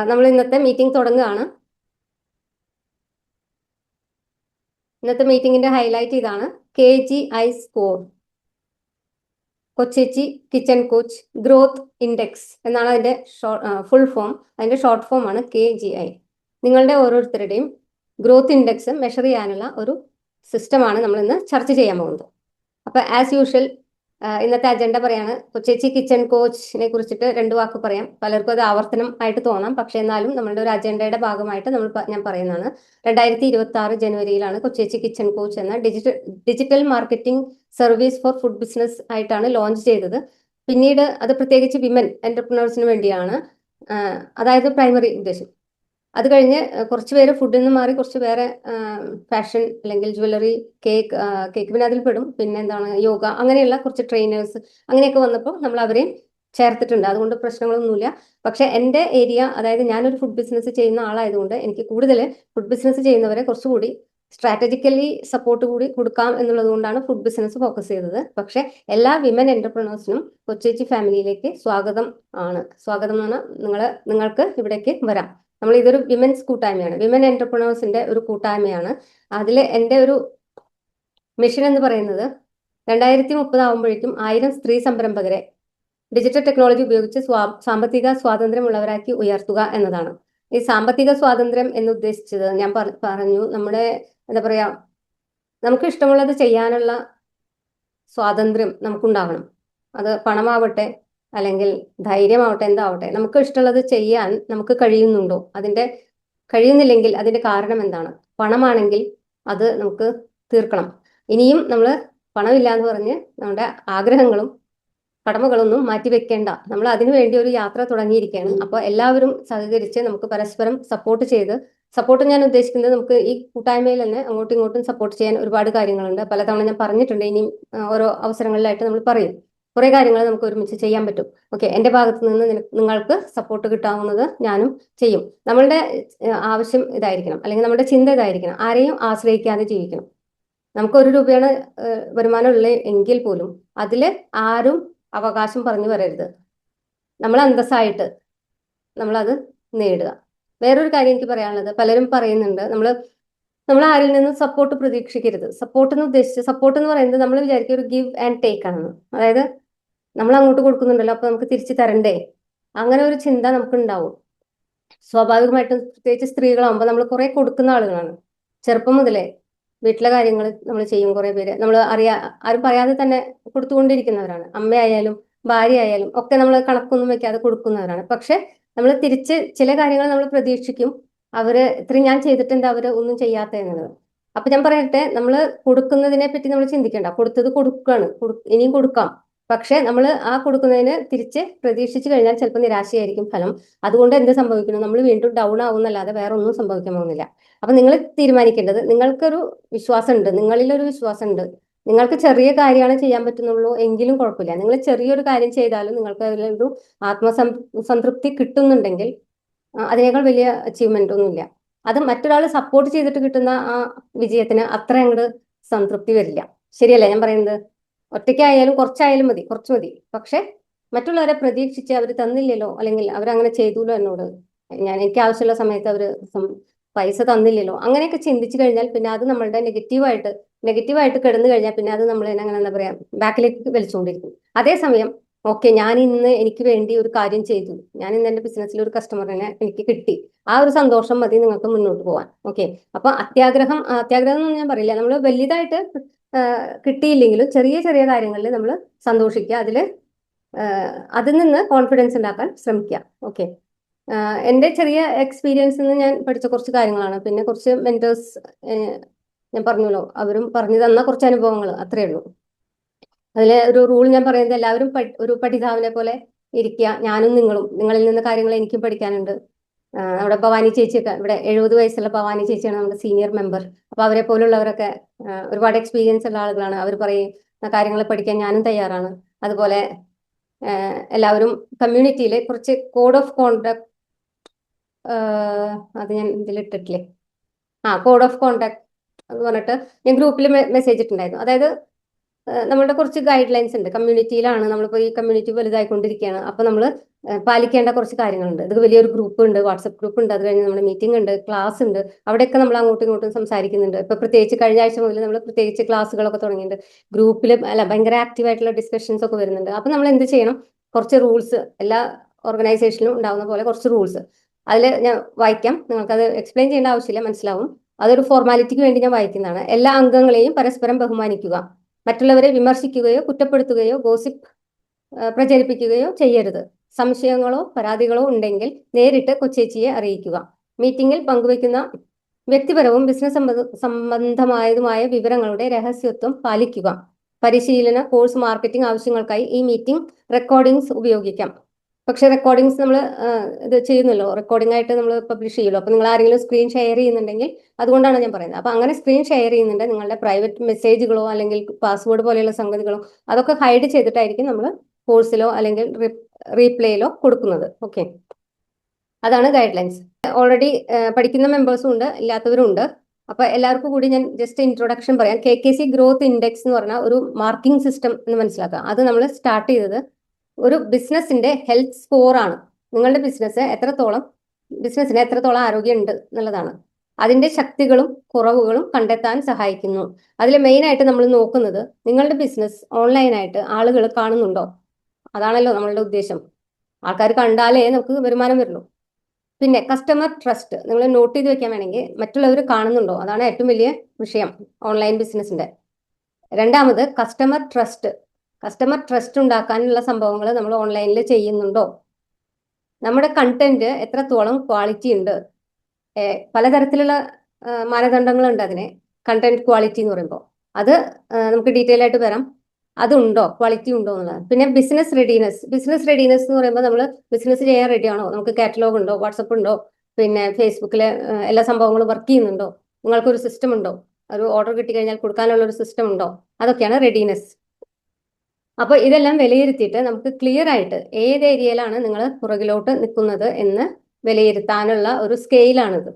നമ്മൾ ഇന്നത്തെ മീറ്റിംഗ് തുടങ്ങുകയാണ്. ഇന്നത്തെ മീറ്റിംഗിന്റെ ഹൈലൈറ്റ് ഇതാണ്: KGI സ്കോർ, കൊച്ചേച്ചി കിച്ചൺ കോച്ച് ഗ്രോത്ത് ഇൻഡെക്സ് എന്നാണ് അതിന്റെ ഫുൾ ഫോം. അതിന്റെ ഷോർട്ട് ഫോം ആണ് KGI. നിങ്ങളുടെ ഓരോരുത്തരുടെയും ഗ്രോത്ത് ഇൻഡെക്സ് മെഷർ ചെയ്യാനുള്ള ഒരു സിസ്റ്റമാണ് നമ്മൾ ഇന്ന് ചർച്ച ചെയ്യാൻ പോകുന്നത്. അപ്പൊ ആസ് യൂഷ്വൽ ഇന്നത്തെ അജണ്ട പറയാണ്. കൊച്ചേച്ചി കിച്ചൺ കോച്ചിനെ കുറിച്ചിട്ട് 2 വാക്ക് പറയാം. പലർക്കും അത് ആവർത്തനം ആയിട്ട് തോന്നാം, പക്ഷെ എന്നാലും നമ്മളുടെ ഒരു അജണ്ടയുടെ ഭാഗമായിട്ട് ഞാൻ പറയുന്നതാണ്. 2026 ജനുവരിയിലാണ് കൊച്ചേച്ചി കിച്ചൺ കോച്ച് എന്ന digital marketing service for food business ആയിട്ടാണ് ലോഞ്ച് ചെയ്തത്. പിന്നീട് അത് പ്രത്യേകിച്ച് വിമൻ എന്റർപ്രണേഴ്സിന് വേണ്ടിയാണ്. അതായത് പ്രൈമറി ഉദ്ദേശം. അത് കഴിഞ്ഞ് കുറച്ച് പേര് ഫുഡിൽ നിന്ന് മാറി കുറച്ച് പേരെ ഫാഷൻ അല്ലെങ്കിൽ ജ്വല്ലറി, കേക്ക് പിന്നെ അതിൽ പെടും. പിന്നെ എന്താണ് യോഗ, അങ്ങനെയുള്ള കുറച്ച് ട്രെയിനേഴ്സ് അങ്ങനെയൊക്കെ വന്നപ്പോൾ നമ്മൾ അവരെയും ചേർത്തിട്ടുണ്ട്. അതുകൊണ്ട് പ്രശ്നങ്ങളൊന്നുമില്ല. പക്ഷെ എൻ്റെ ഏരിയ, അതായത് ഞാനൊരു ഫുഡ് ബിസിനസ് ചെയ്യുന്ന ആളായതുകൊണ്ട് എനിക്ക് കൂടുതൽ ഫുഡ് ബിസിനസ് ചെയ്യുന്നവരെ കുറച്ചുകൂടി സ്ട്രാറ്റജിക്കലി സപ്പോർട്ട് കൂടി കൊടുക്കാം എന്നുള്ളത് കൊണ്ടാണ് ഫുഡ് ബിസിനസ് ഫോക്കസ് ചെയ്തത്. പക്ഷെ എല്ലാ വിമൻ എന്റർപ്രണേഴ്സിനും കൊച്ചേച്ചി ഫാമിലിയിലേക്ക് സ്വാഗതം ആണ്. സ്വാഗതം എന്ന് പറഞ്ഞാൽ നിങ്ങൾക്ക് ഇവിടേക്ക് വരാം. നമ്മൾ ഇതൊരു വിമൻസ് കൂട്ടായ്മയാണ്, വിമൻ എന്റർപ്രണേഴ്സിന്റെ ഒരു കൂട്ടായ്മയാണ്. അതിൽ എൻ്റെ ഒരു മിഷൻ എന്ന് പറയുന്നത് 2030 ആകുമ്പോഴേക്കും 1000 സ്ത്രീ സംരംഭകരെ ഡിജിറ്റൽ ടെക്നോളജി ഉപയോഗിച്ച് സാമ്പത്തിക സ്വാതന്ത്ര്യമുള്ളവരാക്കി ഉയർത്തുക എന്നതാണ്. ഈ സാമ്പത്തിക സ്വാതന്ത്ര്യം എന്ന് ഉദ്ദേശിച്ചത് ഞാൻ പറഞ്ഞു, നമ്മുടെ എന്താ പറയാ, നമുക്ക് ഇഷ്ടമുള്ളത് ചെയ്യാനുള്ള സ്വാതന്ത്ര്യം നമുക്കുണ്ടാവണം. അത് പണമാവട്ടെ അല്ലെങ്കിൽ ധൈര്യമാവട്ടെ, എന്താവട്ടെ, നമുക്ക് ഇഷ്ടമുള്ളത് ചെയ്യാൻ നമുക്ക് കഴിയുന്നുണ്ടോ? കഴിയുന്നില്ലെങ്കിൽ അതിന്റെ കാരണം എന്താണ്? പണമാണെങ്കിൽ അത് നമുക്ക് തീർക്കണം. ഇനിയും നമ്മൾ പണമില്ല എന്ന് പറഞ്ഞ് നമ്മുടെ ആഗ്രഹങ്ങളും കടമകളൊന്നും മാറ്റിവെക്കേണ്ട. നമ്മൾ അതിനു വേണ്ടി ഒരു യാത്ര തുടങ്ങിയിരിക്കുകയാണ്. അപ്പോൾ എല്ലാവരും സഹകരിച്ച് നമുക്ക് പരസ്പരം സപ്പോർട്ട് ഞാൻ ഉദ്ദേശിക്കുന്നത്, നമുക്ക് ഈ കൂട്ടായ്മയിൽ തന്നെ അങ്ങോട്ടും ഇങ്ങോട്ടും സപ്പോർട്ട് ചെയ്യാൻ ഒരുപാട് കാര്യങ്ങളുണ്ട്. പലതവണ ഞാൻ പറഞ്ഞിട്ടുണ്ട്, ഇനിയും ഓരോ അവസരങ്ങളിലായിട്ട് നമ്മൾ പറയും. കുറെ കാര്യങ്ങൾ നമുക്ക് ഒരുമിച്ച് ചെയ്യാൻ പറ്റും. ഓക്കെ, എൻ്റെ ഭാഗത്ത് നിന്ന് നിങ്ങൾക്ക് സപ്പോർട്ട് കിട്ടാവുന്നത് ഞാനും ചെയ്യും. നമ്മളുടെ ആവശ്യം ഇതായിരിക്കണം, അല്ലെങ്കിൽ നമ്മുടെ ചിന്ത ഇതായിരിക്കണം: ആരെയും ആശ്രയിക്കാതെ ജീവിക്കണം. നമുക്ക് 1 രൂപയാണ് വരുമാനമുള്ള എങ്കിൽ പോലും അതിൽ ആരും അവകാശം പറഞ്ഞു വരരുത്. നമ്മൾ അന്തസ്സായിട്ട് നമ്മളത് നേടുക. വേറൊരു കാര്യം എനിക്ക് പറയാനുള്ളത്, പലരും പറയുന്നുണ്ട് നമ്മൾ ആരിൽ നിന്നും സപ്പോർട്ട് പ്രതീക്ഷിക്കരുത്. സപ്പോർട്ട് എന്ന് പറയുന്നത് നമ്മൾ വിചാരിക്കും ഒരു ഗിവ് ആൻഡ് ടേക്ക് ആണെന്ന്. അതായത് നമ്മൾ അങ്ങോട്ട് കൊടുക്കുന്നുണ്ടല്ലോ, അപ്പൊ നമുക്ക് തിരിച്ചു തരണ്ടേ? അങ്ങനെ ഒരു ചിന്ത നമുക്ക് ഉണ്ടാവും. സ്വാഭാവികമായിട്ടും പ്രത്യേകിച്ച് സ്ത്രീകളാകുമ്പോൾ നമ്മൾ കുറെ കൊടുക്കുന്ന ആളുകളാണ്. ചെറുപ്പം മുതലേ വീട്ടിലെ കാര്യങ്ങൾ നമ്മൾ ചെയ്യും. കുറെ പേര് നമ്മൾ ആരും പറയാതെ തന്നെ കൊടുത്തുകൊണ്ടിരിക്കുന്നവരാണ്. അമ്മയായാലും ഭാര്യ ആയാലും ഒക്കെ നമ്മൾ കണക്കൊന്നും വെക്കാതെ കൊടുക്കുന്നവരാണ്. പക്ഷെ നമ്മൾ തിരിച്ച് ചില കാര്യങ്ങൾ നമ്മൾ പ്രതീക്ഷിക്കും. ഇത്രയും ഞാൻ ചെയ്തിട്ടുണ്ട്, അവര് ഒന്നും ചെയ്യാത്ത എന്നുള്ളത്. അപ്പൊ ഞാൻ പറയട്ടെ, നമ്മൾ കൊടുക്കുന്നതിനെ പറ്റി നമ്മൾ ചിന്തിക്കേണ്ട. കൊടുത്തത് കൊടുക്കുകയാണ്, ഇനിയും കൊടുക്കാം. പക്ഷെ നമ്മൾ ആ കൊടുക്കുന്നതിന് തിരിച്ച് പ്രതീക്ഷിച്ചു കഴിഞ്ഞാൽ ചിലപ്പോൾ നിരാശയായിരിക്കും ഫലം. അതുകൊണ്ട് എന്ത് സംഭവിക്കുന്നു? നമ്മൾ വീണ്ടും ഡൗൺ ആവുന്നല്ലാതെ വേറെ ഒന്നും സംഭവിക്കാൻ പോകുന്നില്ല. അപ്പൊ നിങ്ങൾ തീരുമാനിക്കേണ്ടത്, നിങ്ങൾക്കൊരു വിശ്വാസമുണ്ട്, നിങ്ങളിലൊരു വിശ്വാസമുണ്ട്. നിങ്ങൾക്ക് ചെറിയ കാര്യമാണ് ചെയ്യാൻ പറ്റുന്നുള്ളൂ എങ്കിലും കുഴപ്പമില്ല. നിങ്ങൾ ചെറിയൊരു കാര്യം ചെയ്താലും നിങ്ങൾക്ക് അതിലൊരു സംതൃപ്തി കിട്ടുന്നുണ്ടെങ്കിൽ അതിനേക്കാൾ വലിയ അച്ചീവ്മെന്റ് ഒന്നുമില്ല. അത് മറ്റൊരാൾ സപ്പോർട്ട് ചെയ്തിട്ട് കിട്ടുന്ന ആ വിജയത്തിന് അത്ര അങ്ങോട്ട് സംതൃപ്തി വരില്ല. ശരിയല്ലേ ഞാൻ പറയുന്നത്? ഒറ്റയ്ക്കായാലും കുറച്ചായാലും മതി, കുറച്ച് മതി. പക്ഷെ മറ്റുള്ളവരെ പ്രതീക്ഷിച്ച് അവർ തന്നില്ലല്ലോ, അല്ലെങ്കിൽ അവരങ്ങനെ ചെയ്തല്ലോ എന്നോട്, എനിക്ക് ആവശ്യമുള്ള സമയത്ത് അവർ പൈസ തന്നില്ലല്ലോ, അങ്ങനെയൊക്കെ ചിന്തിച്ചു കഴിഞ്ഞാൽ പിന്നെ അത് നമ്മളുടെ നെഗറ്റീവായിട്ട് കിടന്നു കഴിഞ്ഞാൽ പിന്നെ അത് നമ്മൾ അങ്ങനെ എന്താ പറയാ, ബാക്കിലേക്ക് വലിച്ചുകൊണ്ടിരിക്കും. അതേസമയം ഓക്കെ, ഞാൻ ഇന്ന് എനിക്ക് വേണ്ടി ഒരു കാര്യം ചെയ്തു, ഞാൻ ഇന്ന് എന്റെ ബിസിനസ്സിൽ ഒരു കസ്റ്റമറിനെ എനിക്ക് കിട്ടി, ആ ഒരു സന്തോഷം മതി നിങ്ങൾക്ക് മുന്നോട്ട് പോകാൻ. ഓക്കെ, അപ്പൊ അത്യാഗ്രഹം എന്നൊന്നും ഞാൻ പറയില്ല. നമ്മൾ വലുതായിട്ട് കിട്ടിയില്ലെങ്കിലും ചെറിയ ചെറിയ കാര്യങ്ങളിൽ നമ്മൾ സന്തോഷിക്കുക, അതിൽ നിന്ന് കോൺഫിഡൻസ് ഉണ്ടാക്കാൻ ശ്രമിക്കുക. ഓക്കെ, എൻ്റെ ചെറിയ എക്സ്പീരിയൻസിൽ നിന്ന് ഞാൻ പഠിച്ച കുറച്ച് കാര്യങ്ങളാണ്. പിന്നെ കുറച്ച് മെന്റേഴ്സ് ഞാൻ പറഞ്ഞല്ലോ, അവരും പറഞ്ഞു തന്ന കുറച്ച് അനുഭവങ്ങൾ, അത്രേ ഉള്ളൂ. അതിലെ ഒരു റൂൾ ഞാൻ പറയുന്നത്, എല്ലാവരും ഒരു പഠിതാവിനെ പോലെ ഇരിക്കുക. ഞാനും നിങ്ങളിൽ നിന്ന് കാര്യങ്ങൾ എനിക്കും പഠിക്കാനുണ്ട്. നമ്മുടെ ഭവാനി ചേച്ചിയൊക്കെ, ഇവിടെ 70 വയസ്സുള്ള ഭവാനി ചേച്ചിയാണ് നമ്മുടെ സീനിയർ മെമ്പർ. അപ്പൊ അവരെ പോലുള്ളവരൊക്കെ ഒരുപാട് എക്സ്പീരിയൻസ് ഉള്ള ആളുകളാണ്. അവർ പറയുന്ന കാര്യങ്ങൾ പഠിക്കാൻ ഞാനും തയ്യാറാണ്. അതുപോലെ എല്ലാവരും കമ്മ്യൂണിറ്റിയിൽ കുറച്ച് കോഡ് ഓഫ് കോണ്ടാക്ട്, അത് ഞാൻ ഇതിലിട്ടിട്ടില്ലേ, കോഡ് ഓഫ് കോണ്ടാക്ട് എന്ന് പറഞ്ഞിട്ട് ഞാൻ ഗ്രൂപ്പിൽ മെസ്സേജ് ഇട്ടുണ്ടായിരുന്നു. അതായത് നമ്മളുടെ കുറച്ച് ഗൈഡ് ലൈൻസ് ഉണ്ട്. കമ്മ്യൂണിറ്റിയിലാണ് നമ്മളിപ്പോൾ, ഈ കമ്മ്യൂണിറ്റി വലുതായിക്കൊണ്ടിരിക്കുകയാണ്. അപ്പൊ നമ്മൾ പാലിക്കേണ്ട കുറച്ച് കാര്യങ്ങളുണ്ട്. ഇത് വലിയൊരു ഗ്രൂപ്പ് ഉണ്ട്, വാട്സപ്പ് ഗ്രൂപ്പ് ഉണ്ട്, അത് കഴിഞ്ഞ് നമ്മുടെ മീറ്റിംഗ് ഉണ്ട്, ക്ലാസ് ഉണ്ട്. അവിടെയൊക്കെ നമ്മൾ അങ്ങോട്ടും ഇങ്ങോട്ടും സംസാരിക്കുന്നുണ്ട്. ഇപ്പൊ പ്രത്യേകിച്ച് കഴിഞ്ഞ ആഴ്ച മുതൽ നമ്മൾ പ്രത്യേകിച്ച് ക്ലാസ്സുകളൊക്കെ തുടങ്ങിയിട്ടുണ്ട്. ഗ്രൂപ്പിൽ അല്ല ഭയങ്കര ആക്റ്റീവ് ആയിട്ടുള്ള ഡിസ്കഷൻസ് ഒക്കെ വരുന്നുണ്ട്. അപ്പൊ നമ്മൾ എന്ത് ചെയ്യണം? കുറച്ച് റൂൾസ് എല്ലാ ഓർഗനൈസേഷനിലും ഉണ്ടാവുന്ന പോലെ കുറച്ച് റൂൾസ് അതിൽ ഞാൻ വായിക്കാം. നിങ്ങൾക്കത് എക്സ്പ്ലെയിൻ ചെയ്യേണ്ട ആവശ്യമില്ല, മനസ്സിലാവും. അതൊരു ഫോർമാലിറ്റിക്ക് വേണ്ടി ഞാൻ വായിക്കുന്നതാണ്. എല്ലാ അംഗങ്ങളെയും പരസ്പരം ബഹുമാനിക്കുക. മറ്റുള്ളവരെ വിമർശിക്കുകയോ കുറ്റപ്പെടുത്തുകയോ ഗോസിപ്പ് പ്രചരിപ്പിക്കുകയോ ചെയ്യരുത്. സംശയങ്ങളോ പരാതികളോ ഉണ്ടെങ്കിൽ നേരിട്ട് കൊച്ചേച്ചിയെ അറിയിക്കുക. മീറ്റിംഗിൽ പങ്കുവയ്ക്കുന്ന വ്യക്തിപരവും ബിസിനസ് സംബന്ധമായതുമായ വിവരങ്ങളുടെ രഹസ്യത്വം പാലിക്കുക. പരിശീലന കോഴ്സ് മാർക്കറ്റിംഗ് ആവശ്യങ്ങൾക്കായി ഈ മീറ്റിംഗ് റെക്കോർഡിംഗ്സ് ഉപയോഗിക്കാം. പക്ഷെ റെക്കോർഡിംഗ്സ് നമ്മൾ ഇത് ചെയ്യുന്നല്ലോ, റെക്കോർഡിംഗ് ആയിട്ട് നമ്മൾ പബ്ലിഷ് ചെയ്യുമല്ലോ. അപ്പൊ നിങ്ങൾ ആരെങ്കിലും സ്ക്രീൻ ഷെയർ ചെയ്യുന്നുണ്ടെങ്കിൽ അതുകൊണ്ടാണ് ഞാൻ പറയുന്നത്. അപ്പൊ അങ്ങനെ സ്ക്രീൻ ഷെയർ ചെയ്യുന്നുണ്ട് നിങ്ങളുടെ പ്രൈവറ്റ് മെസ്സേജുകളോ അല്ലെങ്കിൽ പാസ്വേഡ് പോലെയുള്ള സംഗതികളോ അതൊക്കെ ഹൈഡ് ചെയ്തിട്ടായിരിക്കും നമ്മൾ കോഴ്സിലോ അല്ലെങ്കിൽ റീപ്ലേയിലോ കൊടുക്കുന്നത്. ഓക്കെ, അതാണ് ഗൈഡ് ലൈൻസ്. ഓൾറെഡി പഠിക്കുന്ന മെമ്പേഴ്സും ഉണ്ട്, ഇല്ലാത്തവരും ഉണ്ട്. അപ്പൊ എല്ലാവർക്കും കൂടി ഞാൻ ജസ്റ്റ് ഇൻട്രൊഡക്ഷൻ പറയാം. KKC ഗ്രോത്ത് ഇൻഡെക്സ് എന്ന് പറഞ്ഞാൽ ഒരു മാർക്കിംഗ് സിസ്റ്റം എന്ന് മനസ്സിലാക്കാം. അത് നമ്മൾ സ്റ്റാർട്ട് ചെയ്തത് ഒരു ബിസിനസിന്റെ ഹെൽത്ത് സ്കോർ ആണ്. നിങ്ങളുടെ ബിസിനസിന് എത്രത്തോളം ആരോഗ്യം ഉണ്ട് എന്നുള്ളതാണ്. അതിന്റെ ശക്തികളും കുറവുകളും കണ്ടെത്താൻ സഹായിക്കുന്നു. അതിൽ മെയിൻ ആയിട്ട് നമ്മൾ നോക്കുന്നത് നിങ്ങളുടെ ബിസിനസ് ഓൺലൈനായിട്ട് ആളുകൾ കാണുന്നുണ്ടോ? അതാണല്ലോ നമ്മളുടെ ഉദ്ദേശം. ആൾക്കാർ കണ്ടാലേ നമുക്ക് വരുമാനം വരുള്ളൂ. പിന്നെ കസ്റ്റമർ ട്രസ്റ്റ് നിങ്ങൾ നോട്ട് ചെയ്ത് വെക്കാൻ വേണമെങ്കിൽ മറ്റുള്ളവർ കാണുന്നുണ്ടോ? അതാണ് ഏറ്റവും വലിയ വിഷയം ഓൺലൈൻ ബിസിനസിന്റെ. രണ്ടാമത് കസ്റ്റമർ ട്രസ്റ്റ് ഉണ്ടാക്കാനുള്ള സംഭവങ്ങൾ നമ്മൾ ഓൺലൈനിൽ ചെയ്യുന്നുണ്ടോ? നമ്മുടെ കണ്ടന്റ് എത്രത്തോളം ക്വാളിറ്റി ഉണ്ട്? പലതരത്തിലുള്ള മാനദണ്ഡങ്ങളുണ്ട് അതിന്. കണ്ടന്റ് ക്വാളിറ്റി എന്ന് പറയുമ്പോൾ അത് നമുക്ക് ഡീറ്റെയിൽ ആയിട്ട് വരാം. അതുണ്ടോ, ക്വാളിറ്റി ഉണ്ടോ എന്നുള്ളത്. പിന്നെ ബിസിനസ് റെഡിനെസ് എന്ന് പറയുമ്പോൾ നമ്മൾ ബിസിനസ് ചെയ്യാൻ റെഡിയാണോ? നമുക്ക് കാറ്റലോഗ് ഉണ്ടോ, വാട്സപ്പ് ഉണ്ടോ, പിന്നെ ഫേസ്ബുക്കിലെ എല്ലാ സംഭവങ്ങളും വർക്ക് ചെയ്യുന്നുണ്ടോ, നിങ്ങൾക്കൊരു സിസ്റ്റം ഉണ്ടോ, ഒരു ഓർഡർ കിട്ടിക്കഴിഞ്ഞാൽ കൊടുക്കാനുള്ള ഒരു സിസ്റ്റം ഉണ്ടോ, അതൊക്കെയാണ് റെഡിനെസ്. അപ്പൊ ഇതെല്ലാം വിലയിരുത്തിയിട്ട് നമുക്ക് ക്ലിയർ ആയിട്ട് ഏത് ഏരിയയിലാണ് നിങ്ങൾ പുറകിലോട്ട് നിൽക്കുന്നത് എന്ന് വിലയിരുത്താനുള്ള ഒരു സ്കെയിലാണിത്.